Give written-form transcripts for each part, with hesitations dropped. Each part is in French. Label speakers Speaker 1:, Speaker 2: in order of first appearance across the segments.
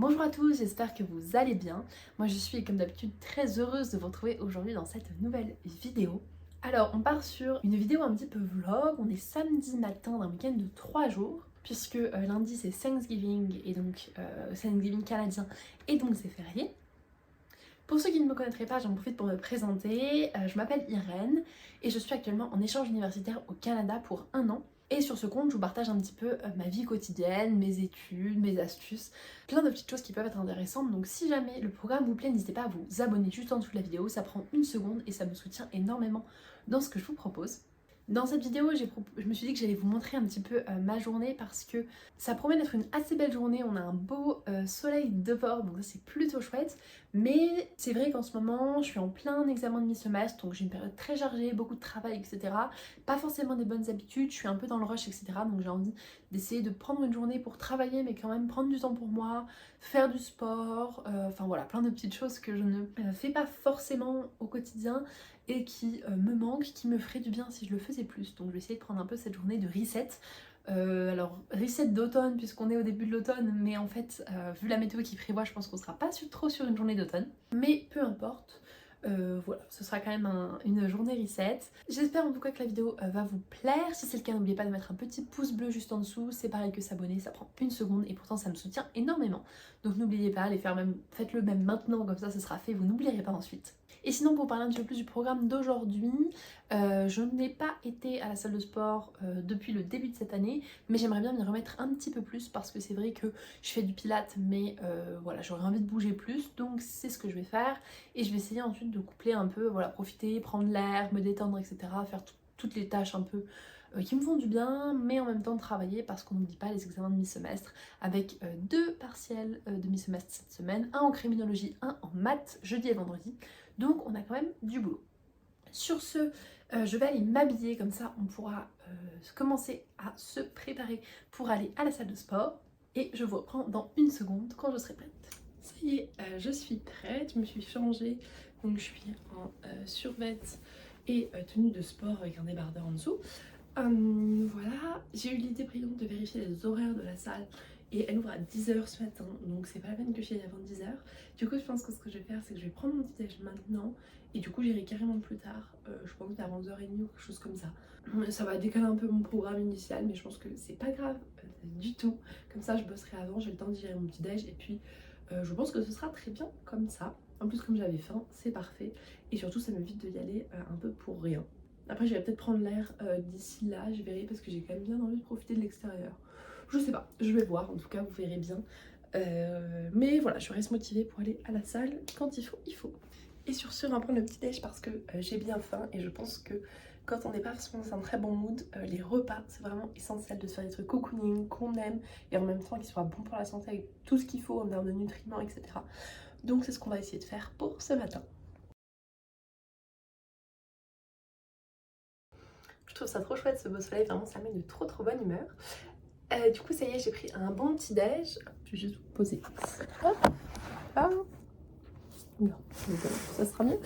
Speaker 1: Bonjour à tous, j'espère que vous allez bien. Moi je suis comme d'habitude très heureuse de vous retrouver aujourd'hui dans cette nouvelle vidéo. Alors on part sur une vidéo un petit peu vlog, on est samedi matin d'un week-end de 3 jours, puisque lundi c'est Thanksgiving et donc Thanksgiving canadien et donc c'est férié. Pour ceux qui ne me connaîtraient pas, j'en profite pour me présenter. Je m'appelle Irène et je suis actuellement en échange universitaire au Canada pour 1 an. Et sur ce compte, je vous partage un petit peu ma vie quotidienne, mes études, mes astuces, plein de petites choses qui peuvent être intéressantes. Donc si jamais le programme vous plaît, n'hésitez pas à vous abonner juste en dessous de la vidéo. Ça prend 1 seconde et ça me soutient énormément dans ce que je vous propose. Dans cette vidéo, je me suis dit que j'allais vous montrer un petit peu ma journée parce que ça promet d'être une assez belle journée. On a un beau soleil dehors, donc ça c'est plutôt chouette. Mais c'est vrai qu'en ce moment, je suis en plein examen de mi-semestre, donc j'ai une période très chargée, beaucoup de travail, etc. Pas forcément des bonnes habitudes, je suis un peu dans le rush, etc. Donc j'ai envie d'essayer de prendre une journée pour travailler, mais quand même prendre du temps pour moi, faire du sport, enfin voilà, plein de petites choses que je ne fais pas forcément au quotidien et qui me manquent, qui me feraient du bien si je le faisais plus. Donc je vais essayer de prendre un peu cette journée de reset. Alors reset d'automne puisqu'on est au début de l'automne, mais en fait vu la météo qui prévoit, je pense qu'on sera pas trop sur une journée d'automne. Mais peu importe, voilà, ce sera quand même une journée reset. J'espère en tout cas que la vidéo va vous plaire. Si c'est le cas, n'oubliez pas de mettre un petit pouce bleu juste en dessous. C'est pareil que s'abonner, ça prend 1 seconde et pourtant ça me soutient énormément. Donc n'oubliez pas, faites-le même maintenant, comme ça ce sera fait, vous n'oublierez pas ensuite. Et sinon, pour parler un petit peu plus du programme d'aujourd'hui, je n'ai pas été à la salle de sport depuis le début de cette année, mais j'aimerais bien m'y remettre un petit peu plus parce que c'est vrai que je fais du pilates, mais voilà, j'aurais envie de bouger plus, donc c'est ce que je vais faire. Et je vais essayer ensuite de coupler un peu, voilà, profiter, prendre l'air, me détendre, etc. Faire toutes les tâches un peu qui me font du bien, mais en même temps travailler parce qu'on n'oublie pas les examens de mi-semestre avec 2 partiels de mi-semestre cette semaine, un en criminologie, un en maths, jeudi et vendredi. Donc on a quand même du boulot. Sur ce, je vais aller m'habiller, comme ça on pourra commencer à se préparer pour aller à la salle de sport. Et je vous reprends dans 1 seconde quand je serai prête. Ça y est, je suis prête, je me suis changée. Donc je suis en survêt et tenue de sport avec un débardeur en dessous. Voilà, j'ai eu l'idée brillante de vérifier les horaires de la salle et elle ouvre à 10h ce matin, donc c'est pas la peine que j'y aille avant 10h. Du coup, je pense que ce que je vais faire, c'est que je vais prendre mon petit déj maintenant et du coup, j'irai carrément plus tard, je pense vers 11h30 ou quelque chose comme ça. Ça va décaler un peu mon programme initial, mais je pense que c'est pas grave du tout. Comme ça, je bosserai avant, j'ai le temps d'y aller mon petit déj et puis je pense que ce sera très bien comme ça. En plus, comme j'avais faim, c'est parfait et surtout, ça m'évite d'y aller un peu pour rien. Après, je vais peut-être prendre l'air d'ici là, je verrai parce que j'ai quand même bien envie de profiter de l'extérieur. Je sais pas, je vais voir, en tout cas, vous verrez bien. Mais voilà, je reste motivée pour aller à la salle quand il faut, il faut. Et sur ce, on va prendre le petit déj parce que j'ai bien faim et je pense que quand on n'est pas forcément dans un très bon mood, les repas, c'est vraiment essentiel de se faire des trucs cocooning, qu'on aime et en même temps qui soient bons pour la santé avec tout ce qu'il faut en termes de nutriments, etc. Donc c'est ce qu'on va essayer de faire pour ce matin. Je trouve ça trop chouette ce beau soleil, vraiment ça met de trop bonne humeur. Du coup ça y est, j'ai pris un bon petit déj. Je vais juste vous poser. Hop là. Non, ça sera mieux.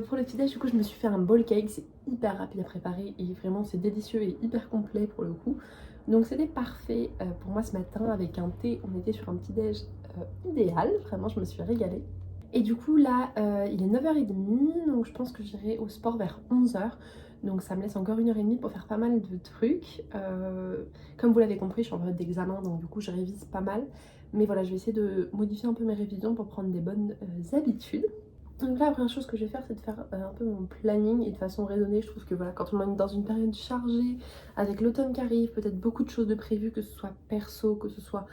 Speaker 1: Pour le petit déj, du coup je me suis fait un bowl cake, c'est hyper rapide à préparer et vraiment c'est délicieux et hyper complet pour le coup. Donc c'était parfait pour moi ce matin avec un thé, on était sur un petit déj idéal, vraiment je me suis régalée. Et du coup là il est 9h30, donc je pense que j'irai au sport vers 11h. Donc ça me laisse encore 1h30 pour faire pas mal de trucs. Comme vous l'avez compris, je suis en période d'examen, donc du coup je révise pas mal. Mais voilà, je vais essayer de modifier un peu mes révisions pour prendre des bonnes habitudes. Donc là, la première chose que je vais faire, c'est de faire un peu mon planning et de façon raisonnée. Je trouve que voilà, quand on est dans une période chargée, avec l'automne qui arrive, peut-être beaucoup de choses de prévues, que ce soit perso, que ce soit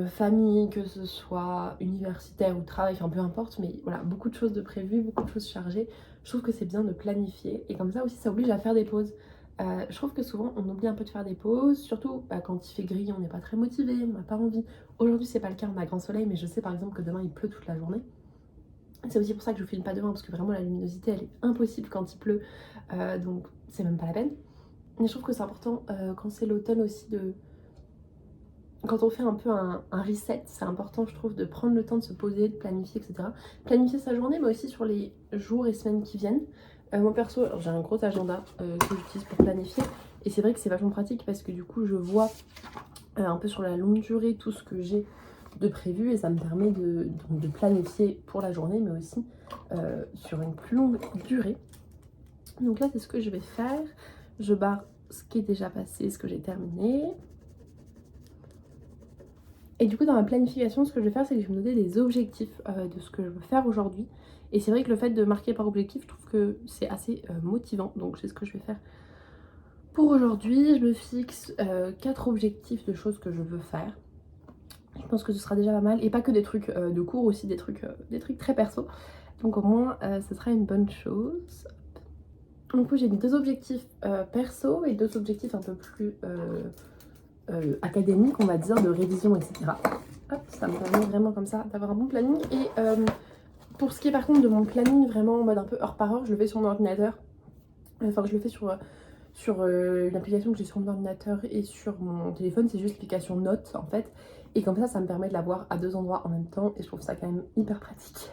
Speaker 1: famille, que ce soit universitaire ou travail, enfin peu importe, mais voilà, beaucoup de choses de prévues, beaucoup de choses chargées. Je trouve que c'est bien de planifier et comme ça aussi, ça oblige à faire des pauses. Je trouve que souvent on oublie un peu de faire des pauses, surtout quand il fait gris, on n'est pas très motivé, on n'a pas envie. Aujourd'hui c'est pas le cas, on a grand soleil, mais je sais par exemple que demain il pleut toute la journée. C'est aussi pour ça que je filme pas demain, parce que vraiment la luminosité elle est impossible quand il pleut, donc c'est même pas la peine. Mais je trouve que c'est important quand c'est l'automne aussi de... Quand on fait un peu un reset, c'est important je trouve de prendre le temps de se poser, de planifier, etc. Planifier sa journée, mais aussi sur les jours et semaines qui viennent. Moi perso, j'ai un gros agenda que j'utilise pour planifier. Et c'est vrai que c'est vachement pratique parce que du coup je vois un peu sur la longue durée tout ce que j'ai
Speaker 2: prévu et ça me permet donc de planifier pour la journée mais aussi sur une plus longue durée. Donc là c'est ce que je vais faire, je barre ce qui est déjà passé, ce que j'ai terminé. Et du coup dans ma planification ce que je vais faire c'est que je vais me donner des objectifs de ce que je veux faire aujourd'hui. Et c'est vrai que le fait de marquer par objectif je trouve que c'est assez motivant, donc c'est ce que je vais faire. Pour aujourd'hui je me fixe 4 objectifs de choses que je veux faire. Je pense que ce sera déjà pas mal, et pas que des trucs de cours, aussi des trucs très perso. Donc au moins ce sera une bonne chose. Du coup j'ai mis 2 objectifs perso et 2 objectifs un peu plus académiques on va dire, de révision etc. Hop, ça me permet vraiment comme ça d'avoir un bon planning. Et pour ce qui est par contre de mon planning vraiment en mode un peu heure par heure, je le fais sur mon ordinateur. Enfin je le fais sur une application que j'ai sur mon ordinateur et sur mon téléphone, c'est juste l'application Notes en fait. Et comme ça me permet de l'avoir à 2 endroits en même temps et je trouve ça quand même hyper pratique.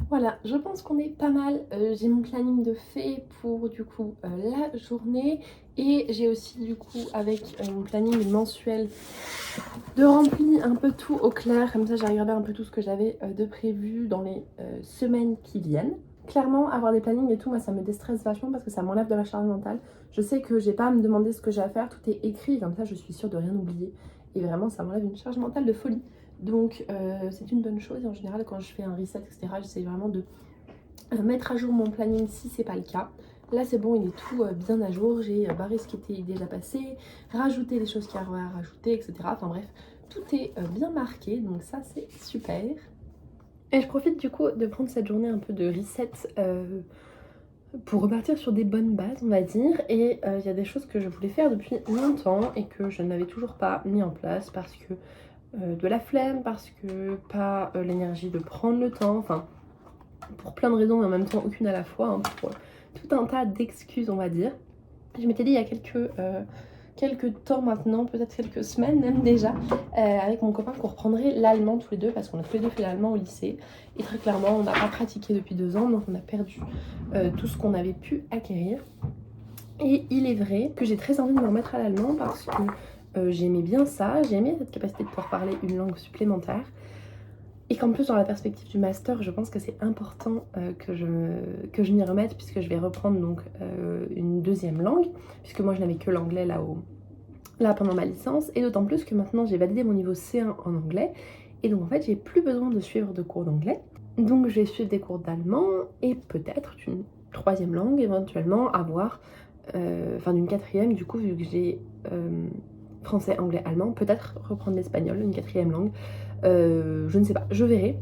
Speaker 2: Voilà, je pense qu'on est pas mal. J'ai mon planning de fait pour du coup la journée. Et j'ai aussi du coup avec mon planning mensuel de rempli un peu tout au clair. Comme ça j'ai regardé un peu tout ce que j'avais de prévu dans les semaines qui viennent. Clairement avoir des plannings et tout, moi ça me déstresse vachement parce que ça m'enlève de la charge mentale. Je sais que j'ai pas à me demander ce que j'ai à faire, tout est écrit, comme ça je suis sûre de rien oublier. Et vraiment ça m'enlève une charge mentale de folie. Donc c'est une bonne chose. Et en général quand je fais un reset etc, j'essaie vraiment de mettre à jour mon planning si c'est pas le cas. Là c'est bon, il est tout bien à jour, j'ai barré ce qui était déjà passé, rajouté les choses qu'il y a à rajouter etc. Enfin bref, tout est bien marqué, donc ça c'est super. Et je profite du coup de prendre cette journée un peu de reset pour repartir sur des bonnes bases on va dire. Et il y a des choses que je voulais faire depuis longtemps et que je n'avais toujours pas mis en place parce que de la flemme, parce que pas l'énergie de prendre le temps, enfin pour plein de raisons et en même temps aucune à la fois, hein, pour tout un tas d'excuses on va dire. Je m'étais dit il y a quelques temps maintenant, peut-être quelques semaines même déjà, avec mon copain qu'on reprendrait l'allemand tous les deux parce qu'on a tous les deux fait l'allemand au lycée et très clairement on n'a pas pratiqué depuis 2 ans donc on a perdu tout ce qu'on avait pu acquérir. Et il est vrai que j'ai très envie de me remettre à l'allemand parce que j'aimais bien ça, j'ai aimé cette capacité de pouvoir parler une langue supplémentaire. Et qu'en plus dans la perspective du master, je pense que c'est important que je m'y remette puisque je vais reprendre donc une 2e langue, puisque moi je n'avais que l'anglais là pendant ma licence, et d'autant plus que maintenant j'ai validé mon niveau C1 en anglais, et donc en fait j'ai plus besoin de suivre de cours d'anglais, donc je vais suivre des cours d'allemand et peut-être une 3e langue éventuellement, avoir, enfin d'une 4e du coup vu que j'ai français, anglais, allemand, peut-être reprendre l'espagnol, une 4e langue. Je ne sais pas, je verrai.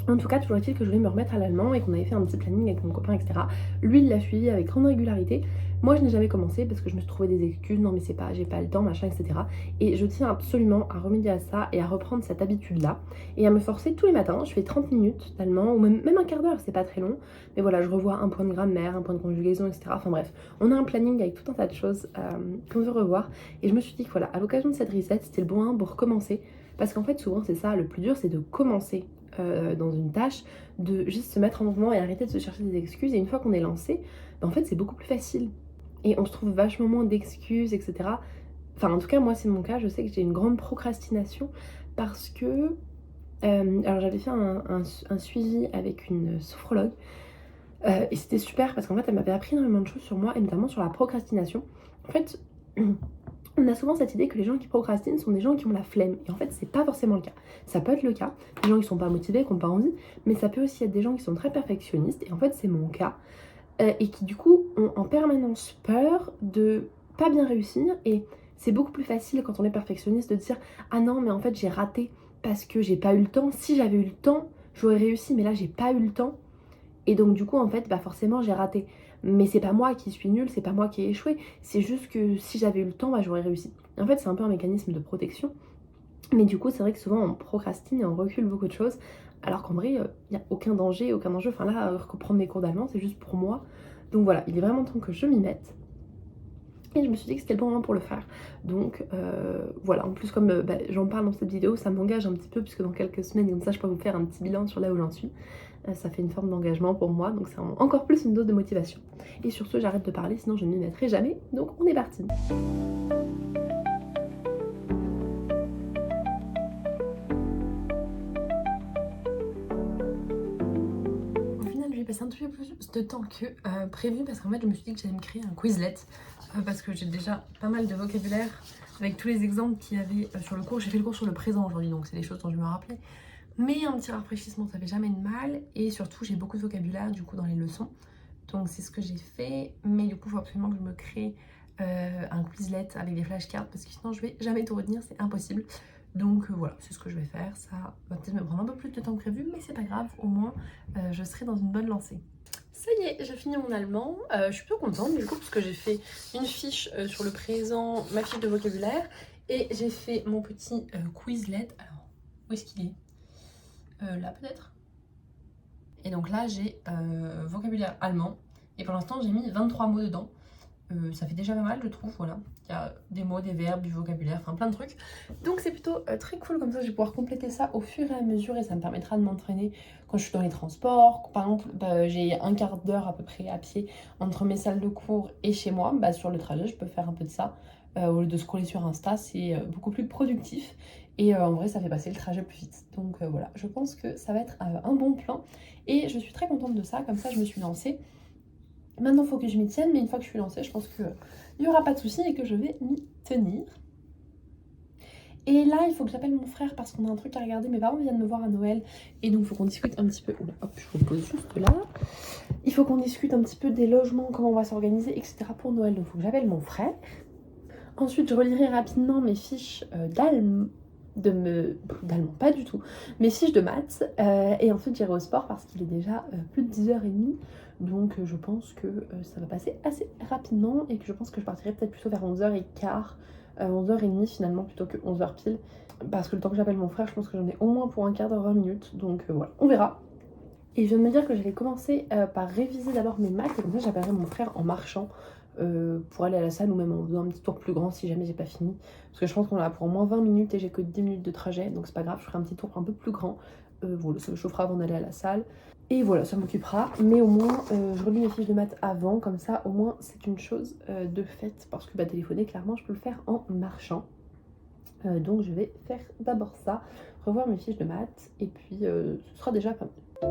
Speaker 2: En tout cas, toujours est-il que je voulais me remettre à l'allemand et qu'on avait fait un petit planning avec mon copain, etc. Lui, il l'a suivi avec grande régularité. Moi, je n'ai jamais commencé parce que je me suis trouvé des excuses. Non, mais c'est pas, j'ai pas le temps, machin, etc. Et je tiens absolument à remédier à ça et à reprendre cette habitude-là et à me forcer tous les matins. Je fais 30 minutes d'allemand ou même un quart d'heure, c'est pas très long. Mais voilà, je revois un point de grammaire, un point de conjugaison, etc. Enfin bref, on a un planning avec tout un tas de choses qu'on veut revoir. Et je me suis dit que voilà, à l'occasion de cette reset, c'était le bon moment pour recommencer. Parce qu'en fait, souvent, c'est ça, le plus dur, c'est de commencer dans une tâche, de juste se mettre en mouvement et arrêter de se chercher des excuses. Et une fois qu'on est lancé, ben en fait, c'est beaucoup plus facile. Et on se trouve vachement moins d'excuses, etc. Enfin, en tout cas, moi, c'est mon cas. Je sais que j'ai une grande procrastination parce que... alors, j'avais fait un suivi avec une sophrologue. Et c'était super parce qu'en fait, elle m'avait appris énormément de choses sur moi, et notamment sur la procrastination. En fait... On a souvent cette idée que les gens qui procrastinent sont des gens qui ont la flemme. Et en fait, c'est pas forcément le cas. Ça peut être le cas, des gens qui sont pas motivés, qui n'ont pas envie, mais ça peut aussi être des gens qui sont très perfectionnistes. Et en fait, c'est mon cas. Et qui du coup ont en permanence peur de pas bien réussir. Et c'est beaucoup plus facile quand on est perfectionniste de dire « Ah non, mais en fait, j'ai raté parce que j'ai pas eu le temps. Si j'avais eu le temps, j'aurais réussi, mais là, j'ai pas eu le temps. » Et donc du coup, en fait, bah forcément, j'ai raté. Mais c'est pas moi qui suis nulle, c'est pas moi qui ai échoué, c'est juste que si j'avais eu le temps, bah, j'aurais réussi. En fait, c'est un peu un mécanisme de protection. Mais du coup, c'est vrai que souvent, on procrastine et on recule beaucoup de choses, alors qu'en vrai, il n'y a aucun danger, aucun enjeu. Enfin là, reprendre mes cours d'allemand, c'est juste pour moi. Donc voilà, il est vraiment temps que je m'y mette. Et je me suis dit que c'était le bon moment pour le faire. Donc voilà, en plus comme j'en parle dans cette vidéo, ça m'engage un petit peu, puisque dans quelques semaines, comme ça, je peux vous faire un petit bilan sur là où j'en suis. Ça fait une forme d'engagement pour moi, donc c'est encore plus une dose de motivation. Et sur ce, j'arrête de parler, sinon je ne m'y mettrai jamais. Donc on est parti. passé un petit peu plus de temps que prévu parce qu'en fait je me suis dit que j'allais me créer un Quizlet parce que j'ai déjà pas mal de vocabulaire avec tous les exemples qu'il y avait sur le cours. J'ai fait le cours sur le présent aujourd'hui, donc c'est des choses dont je me rappelais. Mais un petit rafraîchissement, ça fait jamais de mal. Et surtout, j'ai beaucoup de vocabulaire du coup dans les leçons. Donc c'est ce que j'ai fait. Mais du coup, il faut absolument que je me crée un Quizlet avec des flashcards parce que sinon je vais jamais tout retenir, c'est impossible. Donc voilà, c'est ce que je vais faire. Ça va peut-être me prendre un peu plus de temps que prévu, mais c'est pas grave, au moins je serai dans une bonne lancée. Ça y est, j'ai fini mon allemand. Je suis plutôt contente du coup parce que j'ai fait une fiche sur le présent, ma fiche de vocabulaire, et j'ai fait mon petit Quizlet. Alors, où est-ce qu'il est, là peut-être. Et donc là j'ai vocabulaire allemand, et pour l'instant j'ai mis 23 mots dedans. Ça fait déjà pas mal je trouve, voilà. Il y a des mots, des verbes, du vocabulaire, enfin plein de trucs. Donc c'est plutôt très cool, comme ça je vais pouvoir compléter ça au fur et à mesure et ça me permettra de m'entraîner quand je suis dans les transports. Par exemple, j'ai un quart d'heure à peu près à pied entre mes salles de cours et chez moi. Sur le trajet je peux faire un peu de ça. Au lieu de scroller sur Insta, c'est beaucoup plus productif. Et en vrai ça fait passer le trajet plus vite. Donc voilà, je pense que ça va être un bon plan. Et je suis très contente de ça, comme ça je me suis lancée. Maintenant, il faut que je m'y tienne, mais une fois que je suis lancée, je pense qu'il n'y aura pas de souci et que je vais m'y tenir. Et là, il faut que j'appelle mon frère parce qu'on a un truc à regarder. Mes parents viennent me voir à Noël et donc il faut qu'on discute un petit peu. Oula, hop, je vous pose juste là. Il faut qu'on discute un petit peu des logements, comment on va s'organiser, etc. pour Noël. Donc il faut que j'appelle mon frère. Ensuite, je relirai rapidement mes fiches d'allemand, pas du tout, mes fiches de maths. Et ensuite, j'irai au sport parce qu'il est déjà plus de 10h30. Donc je pense que ça va passer assez rapidement et que je pense que je partirai peut-être plutôt vers 11h15, 11h30 finalement plutôt que 11h pile. Parce que le temps que j'appelle mon frère, je pense que j'en ai au moins pour un quart d'heure, 20 minutes. Donc voilà, on verra. Et je viens de me dire que j'allais commencer par réviser d'abord mes maths et comme ça j'appellerai mon frère en marchant pour aller à la salle ou même en faisant un petit tour plus grand si jamais j'ai pas fini. Parce que je pense qu'on a pour au moins 20 minutes et j'ai que 10 minutes de trajet, donc c'est pas grave, je ferai un petit tour un peu plus grand. Voilà, ça me chauffera avant d'aller à la salle. Et voilà, ça m'occupera, mais au moins je relis mes fiches de maths avant, comme ça au moins c'est une chose de faite, parce que téléphoner clairement je peux le faire en marchant. Donc je vais faire d'abord ça, revoir mes fiches de maths, et puis ce sera déjà pas mal.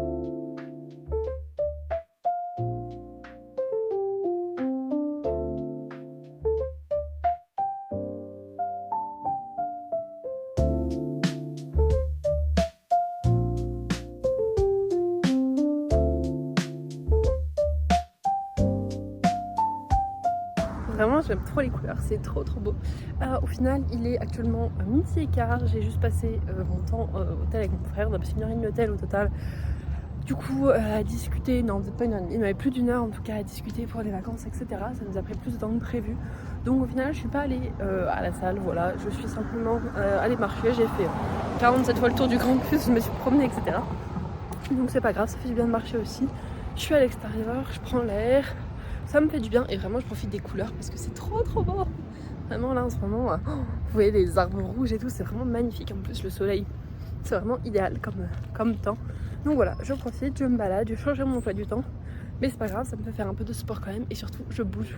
Speaker 2: Vraiment j'aime trop les couleurs, c'est trop beau. Au final il est actuellement 12h15, j'ai juste passé mon temps au hôtel avec mon frère, on a passé 1h30 d'hôtel au total. Du coup à discuter, non peut-être pas 1h30, il y avait plus d'1 heure en tout cas à discuter pour les vacances etc. Ça nous a pris plus de temps que prévu. Donc au final je suis pas allée à la salle, voilà, je suis simplement allée marcher, j'ai fait 47 fois le tour du campus, je me suis promenée etc. Donc c'est pas grave, ça fait du bien de marcher aussi. Je suis à l'extérieur, je prends l'air. Ça me fait du bien et vraiment je profite des couleurs parce que c'est trop beau. Vraiment là en ce moment, vous voyez les arbres rouges et tout, c'est vraiment magnifique. En plus le soleil, c'est vraiment idéal comme temps. Donc voilà, je profite, je me balade, je change mon emploi du temps. Mais c'est pas grave, ça me fait faire un peu de sport quand même et surtout je bouge.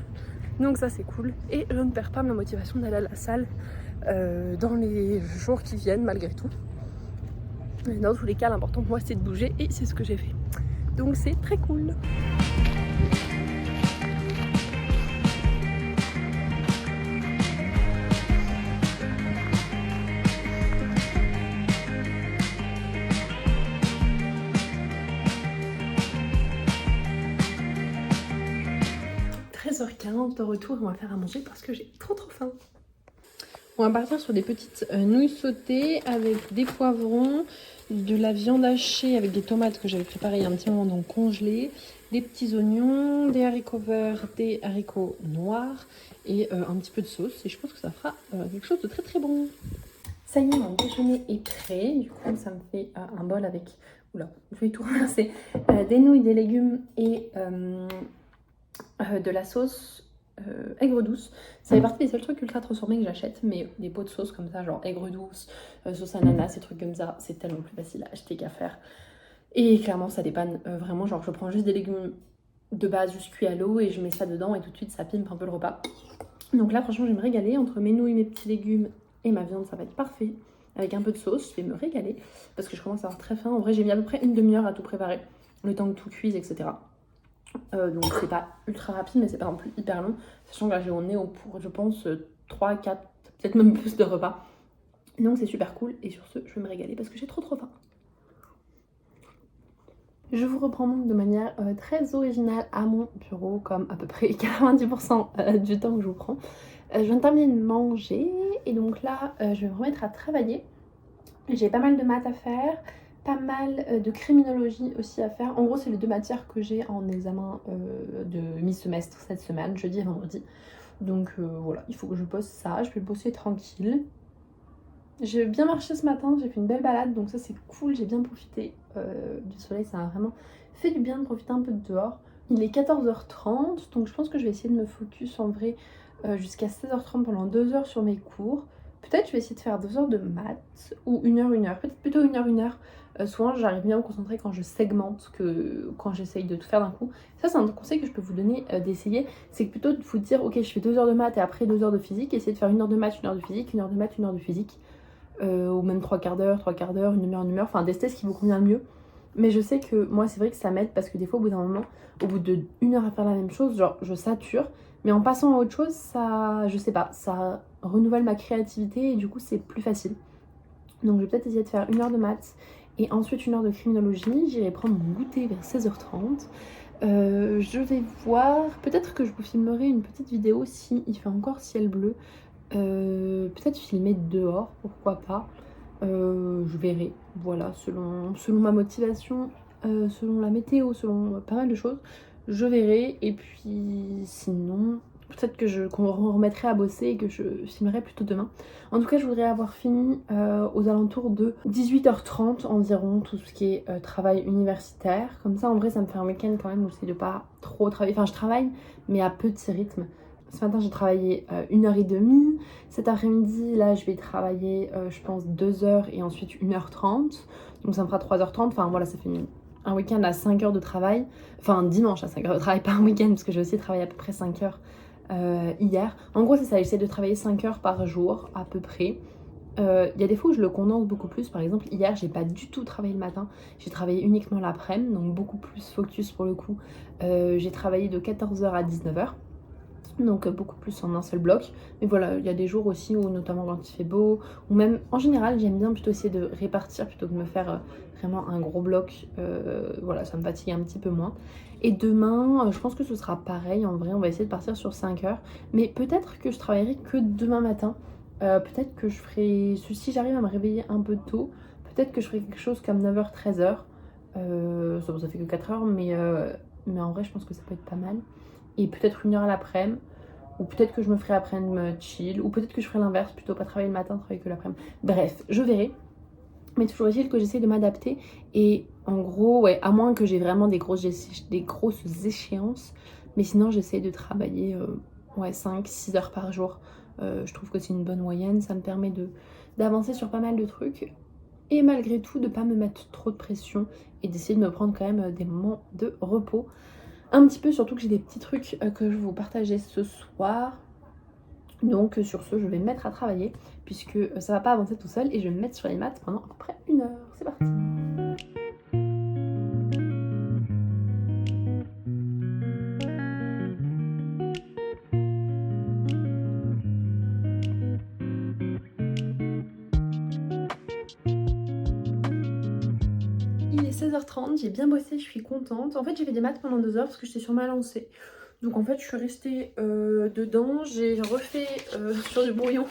Speaker 2: Donc ça c'est cool et je ne perds pas ma motivation d'aller à la salle dans les jours qui viennent malgré tout. Et dans tous les cas l'important pour moi c'est de bouger et c'est ce que j'ai fait. Donc c'est très cool. De retour, on va faire à manger parce que j'ai trop faim. On va partir sur des petites nouilles sautées avec des poivrons, de la viande hachée avec des tomates que j'avais préparées il y a un petit moment donc congelées, des petits oignons, des haricots verts, des haricots noirs et un petit peu de sauce et je pense que ça fera quelque chose de très bon. Ça y est, mon déjeuner est prêt, du coup ça me fait un bol avec, oula, je vais tout ramasser, des nouilles, des légumes et de la sauce aigre douce. Ça fait partie des seuls trucs ultra transformés que j'achète, mais des pots de sauce comme ça, genre aigre douce, sauce ananas, ces trucs comme ça, c'est tellement plus facile à acheter qu'à faire. Et clairement ça dépanne vraiment, genre je prends juste des légumes de base juste cuits à l'eau et je mets ça dedans et tout de suite ça pimpe un peu le repas. Donc là franchement je vais me régaler, entre mes nouilles, mes petits légumes et ma viande ça va être parfait. Avec un peu de sauce, je vais me régaler parce que je commence à avoir très faim. En vrai j'ai mis à peu près une demi-heure à tout préparer. le temps que tout cuise, etc. Donc c'est pas ultra rapide, mais c'est pas non plus hyper long, sachant que là on est pour, je pense, 3, 4, peut-être même plus de repas. Donc c'est super cool, et sur ce, je vais me régaler parce que j'ai trop faim. Je vous reprends donc de manière très originale à mon bureau, comme à peu près 90% du temps que je vous prends. Je viens de terminer de manger, et donc là, je vais me remettre à travailler. J'ai pas mal de maths à faire, pas mal de criminologie aussi à faire. En gros, c'est les 2 matières que j'ai en examen de mi-semestre cette semaine, jeudi et vendredi. Donc voilà, il faut que je bosse ça, je vais bosser tranquille. J'ai bien marché ce matin, j'ai fait une belle balade, donc ça c'est cool, j'ai bien profité du soleil, ça a vraiment fait du bien de profiter un peu de dehors. Il est 14h30, donc je pense que je vais essayer de me focus en vrai jusqu'à 16h30 pendant 2 heures sur mes cours. Peut-être je vais essayer de faire 2 heures de maths, ou 1 heure, peut-être plutôt 1 heure. Souvent j'arrive bien à me concentrer quand je segmente que quand j'essaye de tout faire d'un coup. Ça c'est un conseil que je peux vous donner d'essayer, c'est plutôt de vous dire ok je fais 2 heures de maths et après 2 heures de physique, essayez de faire 1 heure de maths, 1 heure de physique, 1 heure de maths, 1 heure de physique. Ou même 3/4 d'heure, 3/4 d'heure, 1 heure, enfin testez ce qui vous convient le mieux. Mais je sais que moi c'est vrai que ça m'aide parce que des fois au bout d'un moment, au bout de 1 heure à faire la même chose, genre je sature, mais en passant à autre chose, ça, je sais pas, ça renouvelle ma créativité et du coup c'est plus facile. Donc je vais peut-être essayer de faire 1 heure de maths et ensuite 1 heure de criminologie. J'irai prendre mon goûter vers 16h30. Je vais voir, peut-être que je vous filmerai une petite vidéo si il fait encore ciel bleu. Peut-être filmer dehors, pourquoi pas. Je verrai, voilà, selon ma motivation, selon la météo, selon pas mal de choses, je verrai. Et puis sinon, peut-être que qu'on remettrai à bosser et que je filmerai plutôt demain. En tout cas, je voudrais avoir fini aux alentours de 18h30 environ, tout ce qui est travail universitaire. Comme ça, en vrai, ça me fait un week-end quand même où j'essaie de pas trop travailler. Enfin, je travaille, mais à petit rythme. Ce matin, j'ai travaillé 1h30. Cet après-midi, là, je vais travailler, je pense, 2 heures et ensuite 1h30. Donc, ça me fera 3h30. Enfin, voilà, ça fait un week-end à 5 heures de travail. Enfin, dimanche à 5 heures de travail, pas un week-end, parce que j'ai aussi travaillé à peu près 5 heures hier. En gros, c'est ça, j'essaie de travailler 5 heures par jour, à peu près. Il y a des fois où je le condense beaucoup plus. Par exemple, hier, j'ai pas du tout travaillé le matin. J'ai travaillé uniquement l'après-midi, donc beaucoup plus focus pour le coup. J'ai travaillé de 14h à 19h. Donc beaucoup plus en un seul bloc. Mais voilà, il y a des jours aussi où, notamment quand il fait beau, ou même en général, j'aime bien plutôt essayer de répartir plutôt que de me faire vraiment un gros bloc. Voilà, ça me fatigue un petit peu moins. Et demain, je pense que ce sera pareil. En vrai, on va essayer de partir sur 5 heures. Mais peut-être que je travaillerai que demain matin. Peut-être que je ferai, si j'arrive à me réveiller un peu tôt, peut-être que je ferai quelque chose comme 9h, 13h. Ça fait que 4 heures, mais en vrai, je pense que ça peut être pas mal. Et peut-être 1 heure à l'après-midi, ou peut-être que je me ferai après-midi chill, ou peut-être que je ferai l'inverse, plutôt pas travailler le matin, travailler que l'après-midi. Bref, je verrai. Mais toujours est-il que j'essaie de m'adapter. Et en gros, ouais, à moins que j'ai vraiment des grosses échéances, mais sinon j'essaie de travailler 5-6 heures par jour. Je trouve que c'est une bonne moyenne, ça me permet d'avancer sur pas mal de trucs. Et malgré tout, de pas me mettre trop de pression et d'essayer de me prendre quand même des moments de repos. Un petit peu, surtout que j'ai des petits trucs que je vais vous partager ce soir. Donc sur ce, je vais me mettre à travailler puisque ça va pas avancer tout seul et je vais me mettre sur les maths pendant à peu près 1 heure. C'est parti. Il est 16h30, j'ai bien bossé, je suis contente. En fait, j'ai fait des maths pendant 2 heures parce que j'étais sur ma lancée. Donc en fait, je suis restée dedans. J'ai refait sur du brouillon,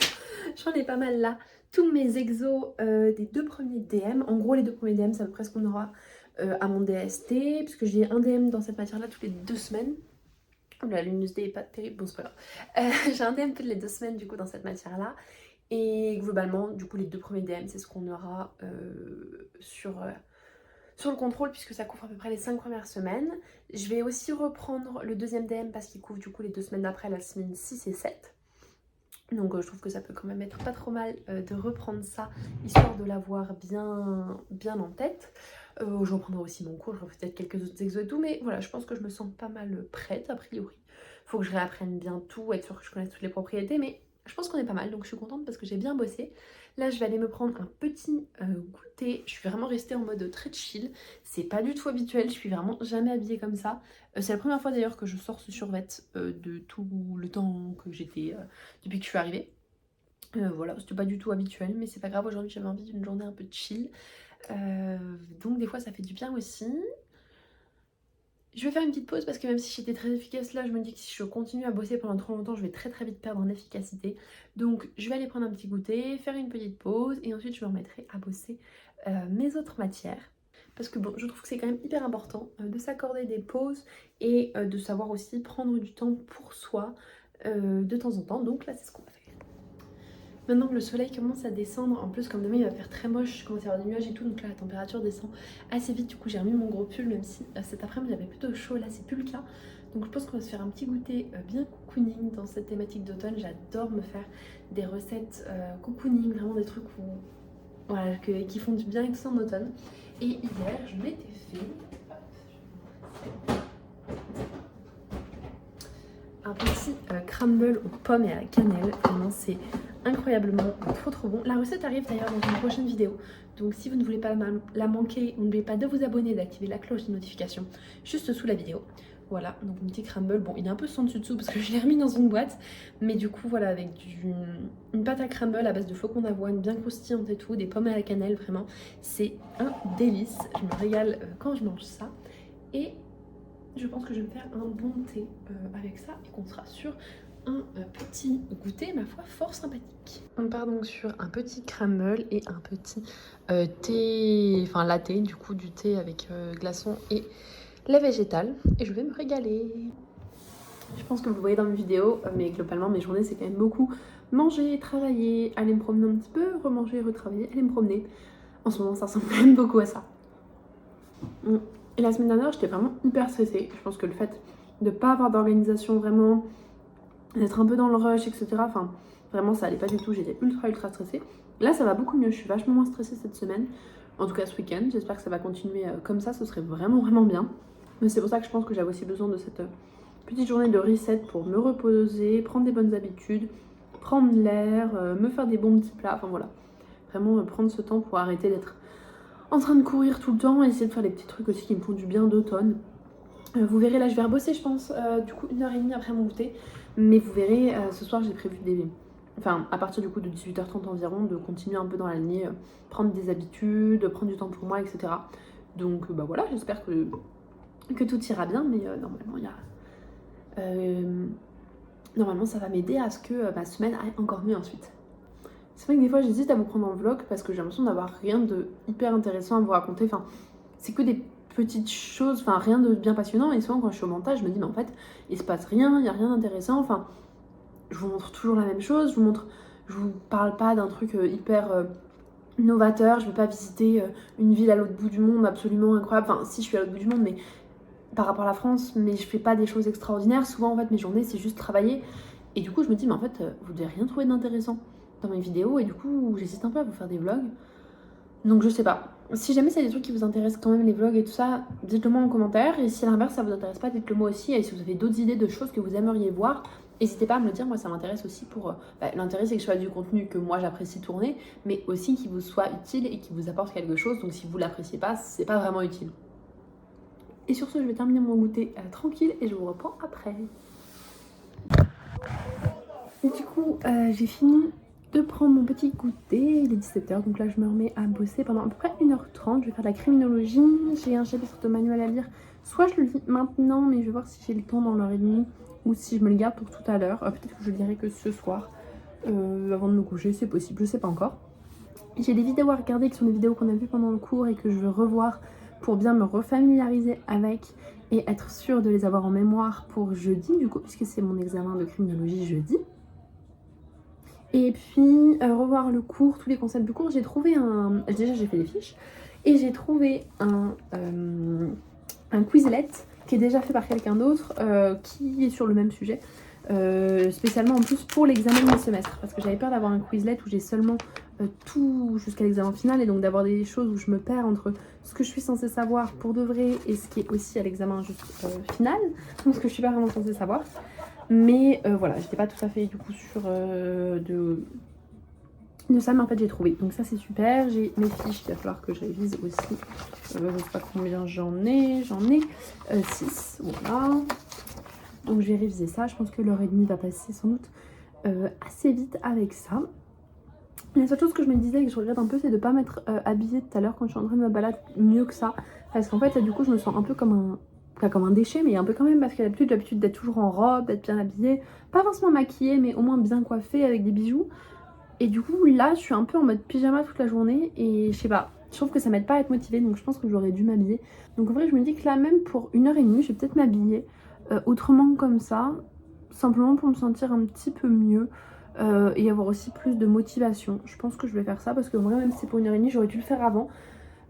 Speaker 2: j'en ai pas mal là, tous mes exos des 2 premiers DM. En gros, les 2 premiers DM, c'est à peu près ce qu'on aura à mon DST, puisque j'ai un DM dans cette matière-là toutes les 2 semaines. La luminosité est pas terrible, bon c'est pas grave. J'ai un DM toutes les 2 semaines du coup dans cette matière-là. Et globalement, du coup, les 2 premiers DM, c'est ce qu'on aura sur le contrôle, puisque ça couvre à peu près les 5 premières semaines. Je vais aussi reprendre le deuxième DM parce qu'il couvre du coup les 2 semaines d'après, la semaine 6 et 7. Donc je trouve que ça peut quand même être pas trop mal de reprendre ça, histoire de l'avoir bien en tête. Je reprendrai aussi mon cours, je referai peut-être quelques autres exos et tout, mais voilà, je pense que je me sens pas mal prête a priori. Faut que je réapprenne bien tout, être sûre que je connaisse toutes les propriétés, mais
Speaker 1: Je pense qu'on est pas mal, donc je suis contente parce que j'ai bien bossé. Là, je vais aller me prendre un petit goûter. Je suis vraiment restée en mode très chill. C'est pas du tout habituel, je suis vraiment jamais habillée comme ça. C'est la première fois d'ailleurs que je sors ce survêt de tout le temps que j'étais, depuis que je suis arrivée. Voilà, c'était pas du tout habituel, mais c'est pas grave. Aujourd'hui, j'avais envie d'une journée un peu chill. Donc des fois, ça fait du bien aussi. Je vais faire une petite pause parce que même si j'étais très efficace là, je me dis que si je continue à bosser pendant trop longtemps, je vais très vite perdre en efficacité. Donc je vais aller prendre un petit goûter, faire une petite pause et ensuite je me remettrai à bosser mes autres matières. Parce que bon, je trouve que c'est quand même hyper important de s'accorder des pauses et de savoir aussi prendre du temps pour soi de temps en temps. Donc là, c'est ce qu'on va faire. Maintenant que le soleil commence à descendre, en plus comme demain il va faire très moche, je commence à avoir des nuages et tout, donc là la température descend assez vite. Du coup j'ai remis mon gros pull, même si cet après-midi j'avais plutôt chaud, là c'est plus le cas. Donc je pense qu'on va se faire un petit goûter bien cocooning dans cette thématique d'automne. J'adore me faire des recettes cocooning, vraiment des trucs où, voilà, qui font du bien et tout ça en automne. Et hier je m'étais fait un petit crumble aux pommes et à la cannelle. Vraiment c'est incroyablement trop bon. La recette arrive d'ailleurs dans une prochaine vidéo. Donc si vous ne voulez pas la manquer, n'oubliez pas de vous abonner et d'activer la cloche de notification juste sous la vidéo. Voilà, donc mon petit crumble. Bon, il est un peu sans dessus dessous parce que je l'ai remis dans une boîte. Mais du coup, voilà, avec une pâte à crumble à base de flocons d'avoine bien croustillante et tout, des pommes à la cannelle, vraiment, c'est un délice. Je me régale quand je mange ça. Et je pense que je vais me faire un bon thé avec ça et qu'on sera sur un petit goûter, ma foi, fort sympathique. On part donc sur un petit crumble et un petit thé, enfin latte, du coup du thé avec glaçons et lait végétal. Et je vais me régaler. Je pense que vous voyez dans mes vidéos, mais globalement mes journées c'est quand même beaucoup manger, travailler, aller me promener un petit peu, remanger, retravailler, aller me promener. En ce moment ça ressemble quand même beaucoup à ça. Et la semaine dernière j'étais vraiment hyper stressée. Je pense que le fait de ne pas avoir d'organisation vraiment, d'être un peu dans le rush, etc. Enfin, vraiment, ça allait pas du tout. J'étais ultra stressée. Là, ça va beaucoup mieux. Je suis vachement moins stressée cette semaine. En tout cas, ce week-end. J'espère que ça va continuer comme ça. Ce serait vraiment bien. Mais c'est pour ça que je pense que j'avais aussi besoin de cette petite journée de reset pour me reposer, prendre des bonnes habitudes, prendre l'air, me faire des bons petits plats. Enfin, voilà. Vraiment prendre ce temps pour arrêter d'être en train de courir tout le temps et essayer de faire des petits trucs aussi qui me font du bien d'automne. Vous verrez, là, je vais rebosser, je pense, du coup, 1h30 après mon goûter. Mais vous verrez, ce soir j'ai prévu enfin à partir du coup de 18h30 environ, de continuer un peu dans la lignée, prendre des habitudes, prendre du temps pour moi, etc. Donc bah voilà, j'espère que tout ira bien, mais normalement ça va m'aider à ce que ma semaine aille encore mieux ensuite. C'est vrai que des fois j'hésite à vous prendre en vlog parce que j'ai l'impression d'avoir rien de hyper intéressant à vous raconter, enfin c'est que des petites choses, enfin rien de bien passionnant, et souvent quand je suis au montage je me dis mais en fait il se passe rien, il n'y a rien d'intéressant, enfin je vous montre toujours la même chose, je vous parle pas d'un truc hyper novateur, je vais pas visiter une ville à l'autre bout du monde absolument incroyable, enfin si je suis à l'autre bout du monde mais par rapport à la France, mais je fais pas des choses extraordinaires, souvent en fait mes journées c'est juste travailler, et du coup je me dis mais en fait vous devez rien trouver d'intéressant dans mes vidéos, et du coup j'hésite un peu à vous faire des vlogs. Donc je sais pas. Si jamais c'est des trucs qui vous intéressent quand même, les vlogs et tout ça, dites-le moi en commentaire. Et si à l'inverse ça vous intéresse pas, dites-le moi aussi. Et si vous avez d'autres idées de choses que vous aimeriez voir, n'hésitez pas à me le dire. Moi ça m'intéresse aussi pour... l'intérêt c'est que je fasse du contenu que moi j'apprécie tourner, mais aussi qui vous soit utile et qui vous apporte quelque chose. Donc si vous l'appréciez pas, c'est pas vraiment utile. Et sur ce, je vais terminer mon goûter tranquille et je vous reprends après. Et du coup, j'ai fini de prendre mon petit goûter, il est 17h, donc là je me remets à bosser pendant à peu près 1h30, je vais faire de la criminologie, j'ai un chapitre de manuel à lire, soit je le lis maintenant, mais je vais voir si j'ai le temps dans l'heure et demie, ou si je me le garde pour tout à l'heure, peut-être que je le lirai que ce soir, avant de me coucher, c'est possible, je sais pas encore. J'ai des vidéos à regarder qui sont des vidéos qu'on a vues pendant le cours et que je veux revoir pour bien me refamiliariser avec et être sûre de les avoir en mémoire pour jeudi, du coup, puisque c'est mon examen de criminologie jeudi. Et puis revoir le cours, tous les concepts du cours. J'ai trouvé déjà j'ai fait les fiches, et j'ai trouvé un Quizlet qui est déjà fait par quelqu'un d'autre, qui est sur le même sujet, spécialement en plus pour l'examen de mi-semestre, parce que j'avais peur d'avoir un Quizlet où j'ai seulement tout jusqu'à l'examen final, et donc d'avoir des choses où je me perds entre ce que je suis censée savoir pour de vrai et ce qui est aussi à l'examen juste final, donc ce que je suis pas vraiment censée savoir.
Speaker 2: Mais voilà, j'étais pas tout à fait du coup sûre de ça, mais en fait j'ai trouvé. Donc ça c'est super. J'ai mes fiches, il va falloir que je révise aussi. Je sais pas combien j'en ai 6, voilà. Donc je vais réviser ça. Je pense que l'heure et demie va passer sans doute assez vite avec ça. La seule chose que je me disais et que je regrette un peu, c'est de pas m'être habillée tout à l'heure quand je suis en train de me balader mieux que ça. Parce qu'en fait là du coup je me sens un peu comme un... Pas comme un déchet, mais un peu quand même, parce que j'ai l'habitude d'être toujours en robe, d'être bien habillée, pas forcément maquillée, mais au moins bien coiffée avec des bijoux. Et du coup là je suis un peu en mode pyjama toute la journée et je sais pas, je trouve que ça m'aide pas à être motivée, donc je pense que j'aurais dû m'habiller. Donc en vrai je me dis que là même pour 1h30 je vais peut-être m'habiller autrement comme ça, simplement pour me sentir un petit peu mieux et avoir aussi plus de motivation. Je pense que je vais faire ça parce que moi même si c'est pour 1h30 j'aurais dû le faire avant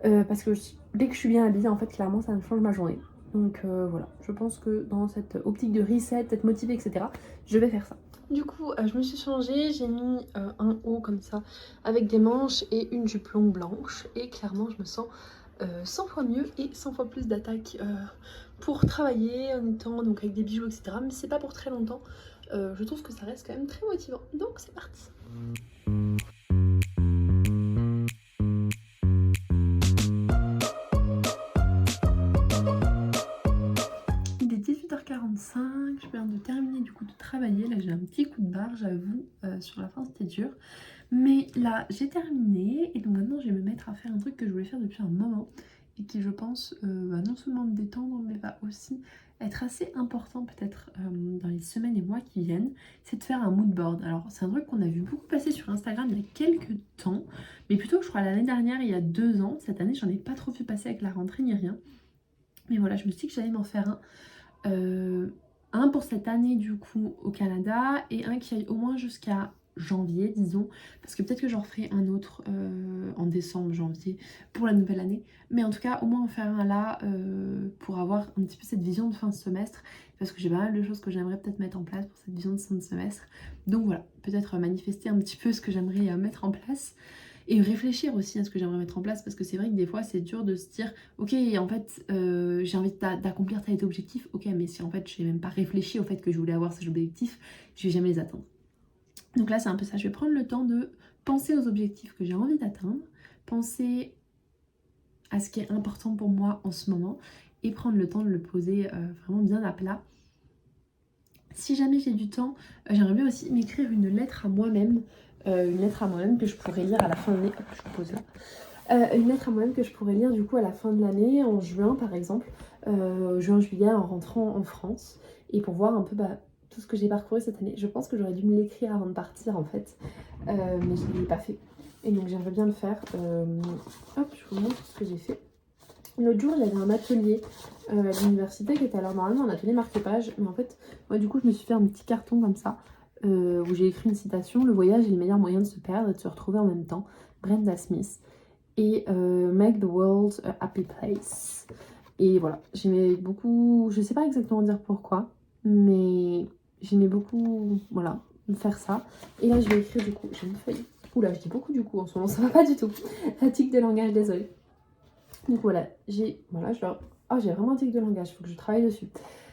Speaker 2: parce que dès que je suis bien habillée en fait clairement ça me change ma journée. Donc voilà, je pense que dans cette optique de reset, être motivée etc, je vais faire ça. Du coup, je me suis changée, j'ai mis un haut comme ça avec des manches et une jupe longue blanche. Et clairement, je me sens 100 fois mieux et 100 fois plus d'attaque pour travailler en étant donc avec des bijoux, etc. Mais c'est pas pour très longtemps. Je trouve que ça reste quand même très motivant. Donc c'est parti. Il est 18h45, je viens de terminer du coup de travailler. Là j'ai un petit coup de barre, j'avoue, sur la fin c'était dur. Mais là j'ai terminé et donc maintenant je vais me mettre à faire un truc que je voulais faire depuis un moment et qui je pense va non seulement me détendre mais va aussi être assez important peut-être dans les semaines et mois qui viennent, c'est de faire un mood board. Alors c'est un truc qu'on a vu beaucoup passer sur Instagram il y a quelques temps, mais plutôt je crois l'année dernière, il y a 2 ans. Cette année j'en ai pas trop vu passer avec la rentrée ni rien. Mais voilà, je me suis dit que j'allais m'en faire un pour cette année du coup au Canada et un qui aille au moins jusqu'à janvier disons, parce que peut-être que j'en referai un autre en décembre, janvier pour la nouvelle année, mais en tout cas au moins en faire un là pour avoir un petit peu cette vision de fin de semestre, parce que j'ai pas mal de choses que j'aimerais peut-être mettre en place pour cette vision de fin de semestre. Donc voilà, peut-être manifester un petit peu ce que j'aimerais mettre en place et réfléchir aussi à ce que j'aimerais mettre en place, parce que c'est vrai que des fois c'est dur de se dire ok en fait j'ai envie d'accomplir tel objectif, ok mais si en fait je n'ai même pas réfléchi au fait que je voulais avoir ces objectifs, je vais jamais les atteindre. Donc là c'est un peu ça, je vais prendre le temps de penser aux objectifs que j'ai envie d'atteindre, penser à ce qui est important pour moi en ce moment et prendre le temps de le poser vraiment bien à plat. Si jamais j'ai du temps, j'aimerais bien aussi m'écrire une lettre à moi-même. Une lettre à moi-même que je pourrais lire à la fin de l'année. Hop, je pose là. Une lettre à moi-même que je pourrais lire du coup à la fin de l'année, en juin par exemple. Juin-juillet en rentrant en France. Et pour voir un peu tout ce que j'ai parcouru cette année. Je pense que j'aurais dû me l'écrire avant de partir en fait. Mais je ne l'ai pas fait. Et donc j'aimerais bien le faire. Hop, je vous montre ce que j'ai fait. L'autre jour, il y avait un atelier à l'université qui était alors normalement un atelier marque-page. Mais en fait, moi du coup, je me suis fait un petit carton comme ça où j'ai écrit une citation: le voyage est le meilleur moyen de se perdre et de se retrouver en même temps. Brenda Smith. Et make the world a happy place. Et voilà, j'aimais beaucoup, je sais pas exactement dire pourquoi, mais j'aimais beaucoup, voilà, faire ça. Et là, je vais écrire du coup, j'ai une feuille. Oula, je dis beaucoup du coup en ce moment, ça va pas du tout. La tic de langage, désolée. Donc voilà, j'ai vraiment un tic de langage, il faut que je travaille dessus.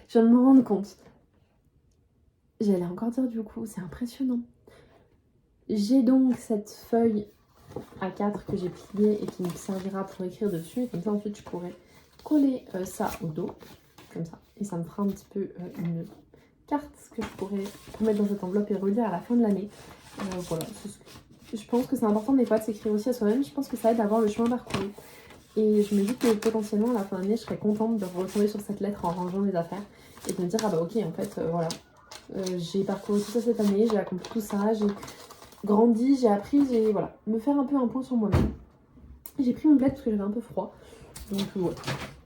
Speaker 2: Je viens de me rendre compte. J'allais encore dire du coup, c'est impressionnant. J'ai donc cette feuille A4 que j'ai pliée et qui me servira pour écrire dessus. Et comme ça ensuite je pourrais coller ça au dos, comme ça. Et ça me fera un petit peu une carte que je pourrais mettre dans cette enveloppe et relire à la fin de l'année. Voilà, je pense que c'est important des fois de s'écrire aussi à soi-même. Je pense que ça aide à avoir le chemin parcouru. Et je me dis que potentiellement à la fin de l'année, je serais contente de retomber sur cette lettre en rangeant mes affaires et de me dire ah bah ok en fait voilà, j'ai parcouru tout ça cette année, j'ai accompli tout ça, j'ai grandi, j'ai appris, voilà, me faire un peu un point sur moi-même. J'ai pris mon plaid parce que j'avais un peu froid, donc voilà.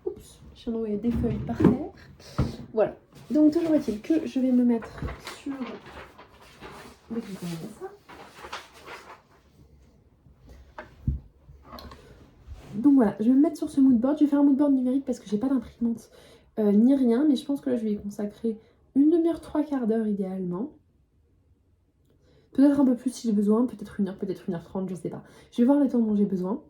Speaker 2: Oups, je viens d'envoyer des feuilles par terre. Voilà, donc toujours est-il que je vais me mettre sur... Dès que je vais mettre ça. Donc voilà, je vais me mettre sur ce moodboard. Je vais faire un moodboard numérique parce que j'ai pas d'imprimante ni rien. Mais je pense que là, je vais y consacrer une demi-heure, 3/4 d'heure idéalement. Peut-être un peu plus si j'ai besoin, peut-être 1 heure, peut-être 1h30, je sais pas. Je vais voir le temps dont j'ai besoin.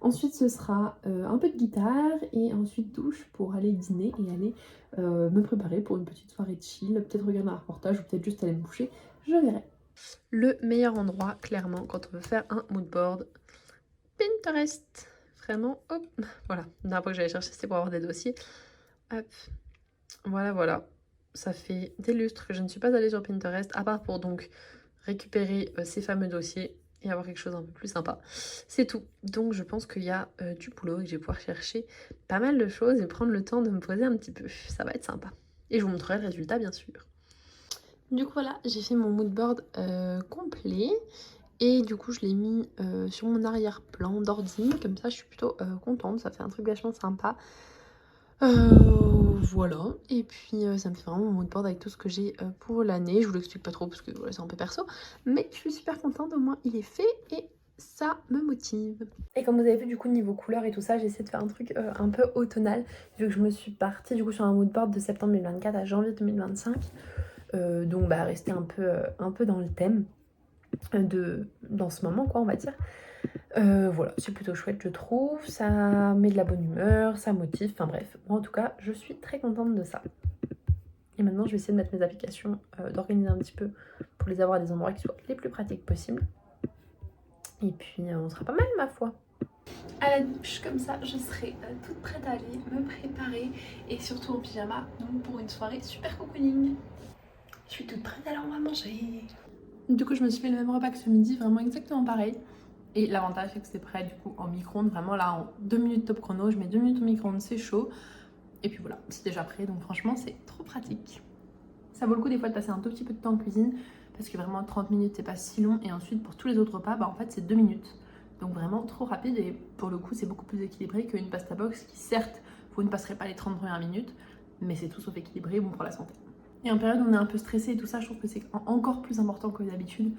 Speaker 2: Ensuite ce sera un peu de guitare et ensuite douche pour aller dîner et aller me préparer pour une petite soirée de chill, peut-être regarder un reportage ou peut-être juste aller me coucher, je verrai. Le meilleur endroit clairement quand on veut faire un mood board, Pinterest. Vraiment, hop, voilà. La dernière fois que j'allais chercher c'était pour avoir des dossiers. Hop, voilà. Ça fait des lustres que je ne suis pas allée sur Pinterest, à part pour donc récupérer ces fameux dossiers et avoir quelque chose un peu plus sympa. C'est tout. Donc je pense qu'il y a du boulot et que je vais pouvoir chercher pas mal de choses et prendre le temps de me poser un petit peu. Ça va être sympa. Et je vous montrerai le résultat bien sûr. Du coup voilà, j'ai fait mon mood board complet. Et du coup je l'ai mis sur mon arrière-plan d'ordi. Comme ça je suis plutôt contente. Ça fait un truc vachement sympa. Voilà, et puis ça me fait vraiment mon mood board avec tout ce que j'ai pour l'année. Je vous l'explique pas trop parce que voilà, c'est un peu perso, mais je suis super contente, au moins il est fait et ça me motive. Et comme vous avez vu du coup niveau couleur et tout ça, j'ai essayé de faire un truc un peu automnal vu que je me suis partie du coup sur un mood board de septembre 2024 à janvier 2025. Donc bah rester un peu dans le thème dans ce moment quoi on va dire. Voilà, c'est plutôt chouette je trouve, ça met de la bonne humeur, ça motive, enfin bref, moi en tout cas je suis très contente de ça. Et maintenant je vais essayer de mettre mes applications, d'organiser un petit peu pour les avoir à des endroits qui soient les plus pratiques possibles. Et puis on sera pas mal ma foi. À la douche comme ça je serai toute prête à aller me préparer et surtout en pyjama donc pour une soirée super cocooning. Je suis toute prête, alors on va manger. Du coup je me suis fait le même repas que ce midi, vraiment exactement pareil. Et l'avantage c'est que c'est prêt du coup en micro-ondes, vraiment là en 2 minutes top chrono, je mets 2 minutes au micro-ondes, c'est chaud. Et puis voilà, c'est déjà prêt, donc franchement c'est trop pratique. Ça vaut le coup des fois de passer un tout petit peu de temps en cuisine, parce que vraiment 30 minutes c'est pas si long, et ensuite pour tous les autres repas, bah en fait c'est 2 minutes. Donc vraiment trop rapide, et pour le coup c'est beaucoup plus équilibré qu'une pasta box qui certes, vous ne passerez pas les 30 premières minutes, mais c'est tout sauf équilibré, bon pour la santé. Et en période où on est un peu stressé et tout ça, je trouve que c'est encore plus important que d'habitude,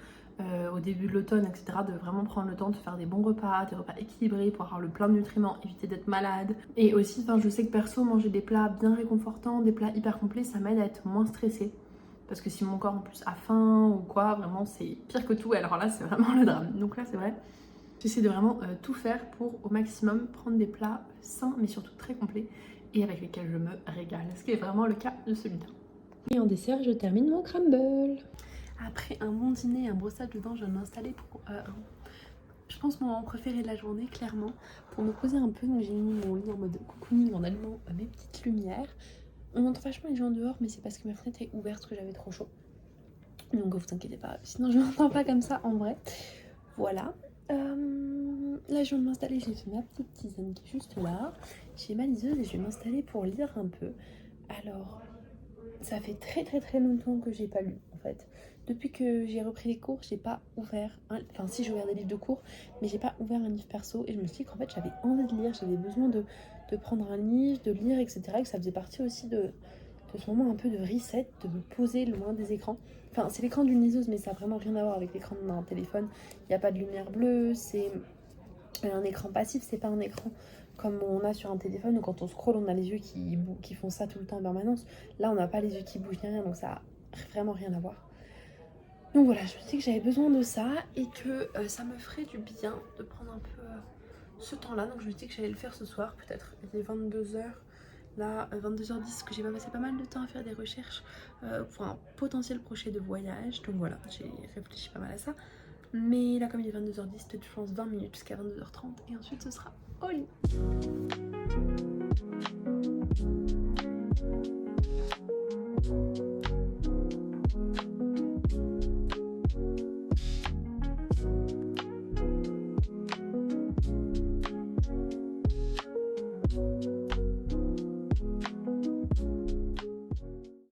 Speaker 2: au début de l'automne, etc., de vraiment prendre le temps de faire des bons repas, des repas équilibrés pour avoir le plein de nutriments, éviter d'être malade. Et aussi, je sais que perso, manger des plats bien réconfortants, des plats hyper complets, ça m'aide à être moins stressée. Parce que si mon corps en plus a faim ou quoi, vraiment c'est pire que tout, et alors là c'est vraiment le drame. Donc là c'est vrai, j'essaie de vraiment tout faire pour au maximum prendre des plats sains mais surtout très complets et avec lesquels je me régale, ce qui est vraiment le cas de celui-là. Et en dessert, je termine mon crumble. Après un bon dîner, un brossage de dents, je viens de m'installer pour, je pense, mon moment préféré de la journée, clairement, pour me poser un peu. Donc j'ai mis mon lit en mode cocooning en allumant mes petites lumières. On entend vachement les gens dehors, mais c'est parce que ma fenêtre est ouverte, parce que j'avais trop chaud. Donc vous inquiétez pas, sinon je m'entends pas comme ça en vrai. Voilà. Là je viens de m'installer, j'ai fait ma petite tisane qui est juste là. J'ai ma liseuse et je vais m'installer pour lire un peu. Alors... ça fait très longtemps que j'ai pas lu en fait. Depuis que j'ai repris les cours, j'ai pas ouvert enfin si j'ai ouvert des livres de cours, mais j'ai pas ouvert un livre perso et je me suis dit qu'en fait j'avais envie de lire, j'avais besoin de prendre un livre, de lire, etc. Et que ça faisait partie aussi de ce moment un peu de reset, de me poser loin des écrans. Enfin c'est l'écran d'une liseuse mais ça a vraiment rien à voir avec l'écran d'un téléphone. Il n'y a pas de lumière bleue, c'est un écran passif, c'est pas un écran comme on a sur un téléphone où quand on scrolle on a les yeux qui font ça tout le temps en permanence. Là on n'a pas les yeux qui bougent ni rien, donc ça a vraiment rien à voir. Donc voilà, je me suis dit que j'avais besoin de ça et que ça me ferait du bien de prendre un peu ce temps là. Donc je me suis dit que j'allais le faire ce soir peut-être. Il est 22h, là 22h10, que j'ai passé pas mal de temps à faire des recherches pour un potentiel projet de voyage. Donc voilà, j'ai réfléchi pas mal à ça. Mais là comme il est 22h10, peut-être je pense 20 minutes jusqu'à 22h30 et ensuite ce sera au lit.